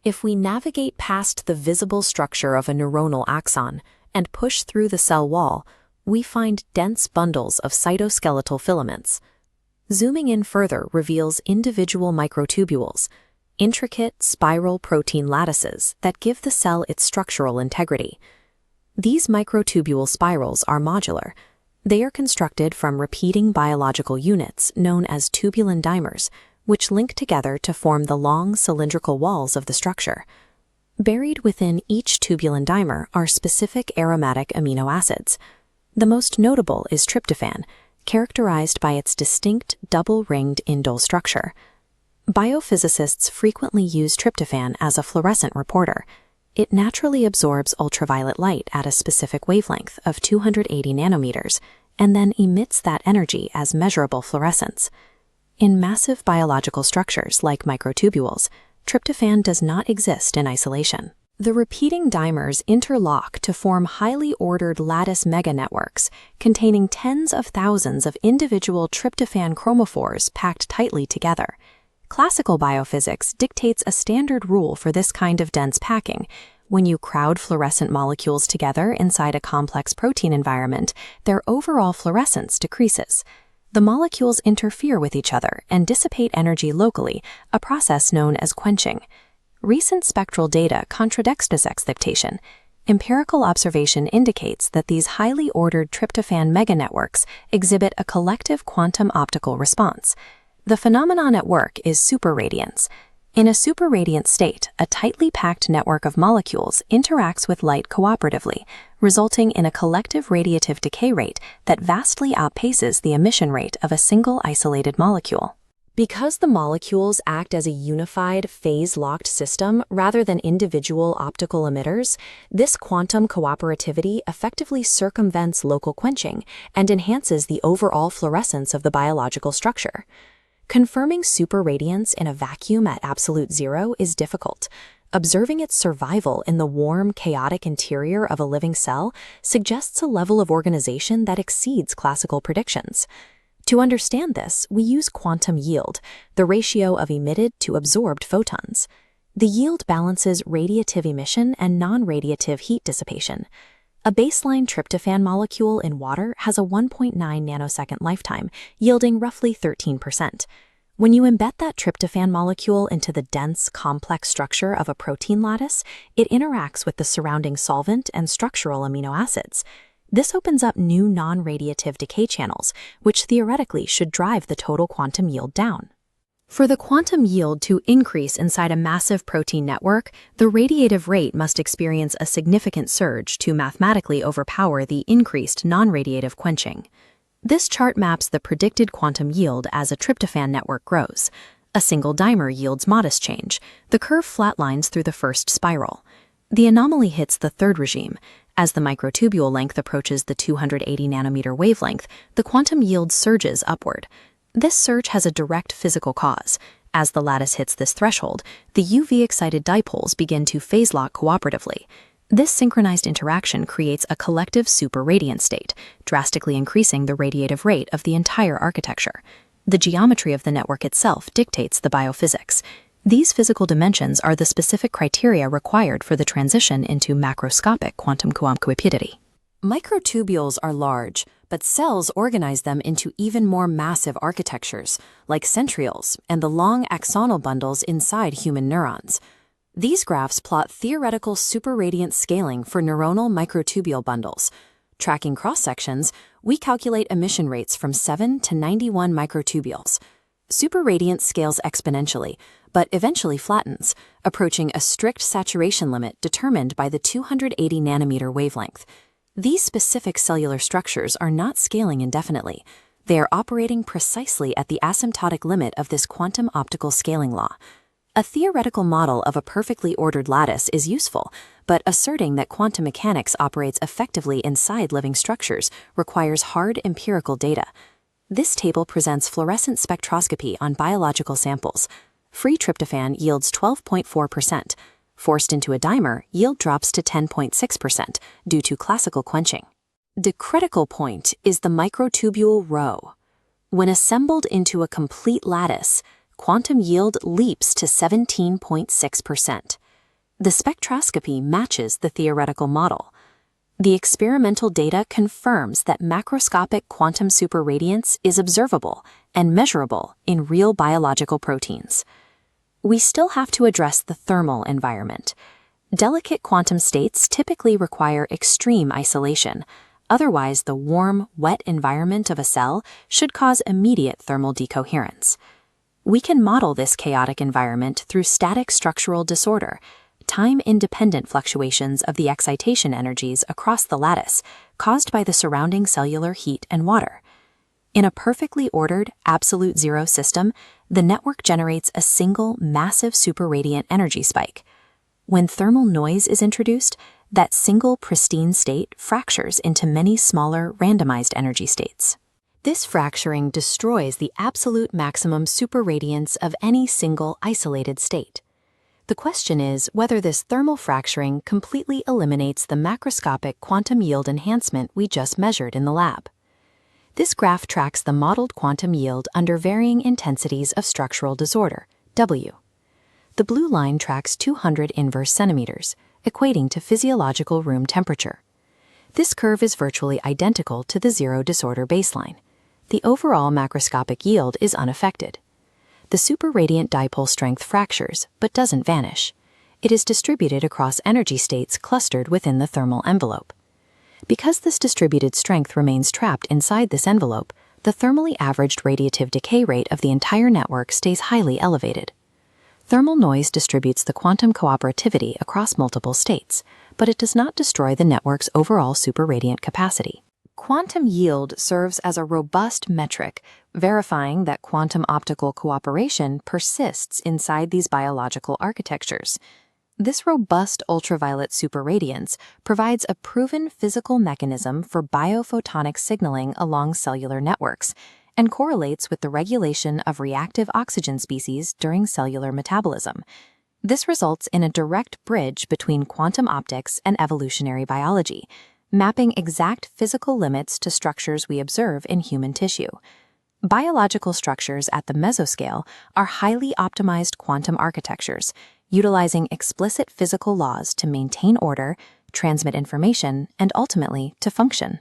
If we navigate past the visible structure of a neuronal axon and push through the cell wall, we find dense bundles of cytoskeletal filaments. Zooming in further reveals individual microtubules, intricate spiral protein lattices that give the cell its structural integrity. These microtubule spirals are modular. They are constructed from repeating biological units known as tubulin dimers, which link together to form the long cylindrical walls of the structure. Buried within each tubulin dimer are specific aromatic amino acids. The most notable is tryptophan, characterized by its distinct double-ringed indole structure. Biophysicists frequently use tryptophan as a fluorescent reporter. It naturally absorbs ultraviolet light at a specific wavelength of 280 nanometers and then emits that energy as measurable fluorescence. In massive biological structures like microtubules, tryptophan does not exist in isolation. The repeating dimers interlock to form highly ordered lattice meganetworks containing tens of thousands of individual tryptophan chromophores packed tightly together. Classical biophysics dictates a standard rule for this kind of dense packing. When you crowd fluorescent molecules together inside a complex protein environment, their overall fluorescence decreases. The molecules interfere with each other and dissipate energy locally, a process known as quenching. Recent spectral data contradicts this expectation. Empirical observation indicates that these highly ordered tryptophan meganetworks exhibit a collective quantum optical response. The phenomenon at work is superradiance. In a superradiant state, a tightly packed network of molecules interacts with light cooperatively, resulting in a collective radiative decay rate that vastly outpaces the emission rate of a single isolated molecule. Because the molecules act as a unified, phase-locked system rather than individual optical emitters, this quantum cooperativity effectively circumvents local quenching and enhances the overall fluorescence of the biological structure. Confirming superradiance in a vacuum at absolute zero is difficult. Observing its survival in the warm, chaotic interior of a living cell suggests a level of organization that exceeds classical predictions. To understand this, we use quantum yield, the ratio of emitted to absorbed photons. The yield balances radiative emission and non-radiative heat dissipation. A baseline tryptophan molecule in water has a 1.9 nanosecond lifetime, yielding roughly 13%. When you embed that tryptophan molecule into the dense, complex structure of a protein lattice, it interacts with the surrounding solvent and structural amino acids. This opens up new non-radiative decay channels, which theoretically should drive the total quantum yield down. For the quantum yield to increase inside a massive protein network, the radiative rate must experience a significant surge to mathematically overpower the increased non-radiative quenching. This chart maps the predicted quantum yield as a tryptophan network grows. A single dimer yields modest change. The curve flatlines through the first spiral. The anomaly hits the third regime. As the microtubule length approaches the 280 nanometer wavelength, the quantum yield surges upward. This surge has a direct physical cause. As the lattice hits this threshold, the UV-excited dipoles begin to phase-lock cooperatively. This synchronized interaction creates a collective superradiant state, drastically increasing the radiative rate of the entire architecture. The geometry of the network itself dictates the biophysics. These physical dimensions are the specific criteria required for the transition into macroscopic quantum cooperativity. Microtubules are large, but cells organize them into even more massive architectures, like centrioles and the long axonal bundles inside human neurons. These graphs plot theoretical superradiant scaling for neuronal microtubule bundles. Tracking cross-sections, we calculate emission rates from 7 to 91 microtubules. Superradiance scales exponentially, but eventually flattens, approaching a strict saturation limit determined by the 280 nanometer wavelength. These specific cellular structures are not scaling indefinitely. They are operating precisely at the asymptotic limit of this quantum optical scaling law. A theoretical model of a perfectly ordered lattice is useful, but asserting that quantum mechanics operates effectively inside living structures requires hard empirical data. This table presents fluorescent spectroscopy on biological samples. Free tryptophan yields 12.4%. Forced into a dimer, yield drops to 10.6% due to classical quenching. The critical point is the microtubule row. When assembled into a complete lattice, quantum yield leaps to 17.6%. The spectroscopy matches the theoretical model. The experimental data confirms that macroscopic quantum superradiance is observable and measurable in real biological proteins. We still have to address the thermal environment. Delicate quantum states typically require extreme isolation. Otherwise, the warm, wet environment of a cell should cause immediate thermal decoherence. We can model this chaotic environment through static structural disorder, time-independent fluctuations of the excitation energies across the lattice caused by the surrounding cellular heat and water. In a perfectly ordered, absolute zero system, the network generates a single, massive superradiant energy spike. When thermal noise is introduced, that single pristine state fractures into many smaller, randomized energy states. This fracturing destroys the absolute maximum superradiance of any single isolated state. The question is whether this thermal fracturing completely eliminates the macroscopic quantum yield enhancement we just measured in the lab. This graph tracks the modeled quantum yield under varying intensities of structural disorder, W. The blue line tracks 200 inverse centimeters, equating to physiological room temperature. This curve is virtually identical to the zero disorder baseline. The overall macroscopic yield is unaffected. The superradiant dipole strength fractures, but doesn't vanish. It is distributed across energy states clustered within the thermal envelope. Because this distributed strength remains trapped inside this envelope, the thermally averaged radiative decay rate of the entire network stays highly elevated. Thermal noise distributes the quantum cooperativity across multiple states, but it does not destroy the network's overall superradiant capacity. Quantum yield serves as a robust metric, verifying that quantum optical cooperation persists inside these biological architectures. This robust ultraviolet superradiance provides a proven physical mechanism for biophotonic signaling along cellular networks, and correlates with the regulation of reactive oxygen species during cellular metabolism. This results in a direct bridge between quantum optics and evolutionary biology, mapping exact physical limits to structures we observe in human tissue. Biological structures at the mesoscale are highly optimized quantum architectures, utilizing explicit physical laws to maintain order, transmit information, and ultimately to function.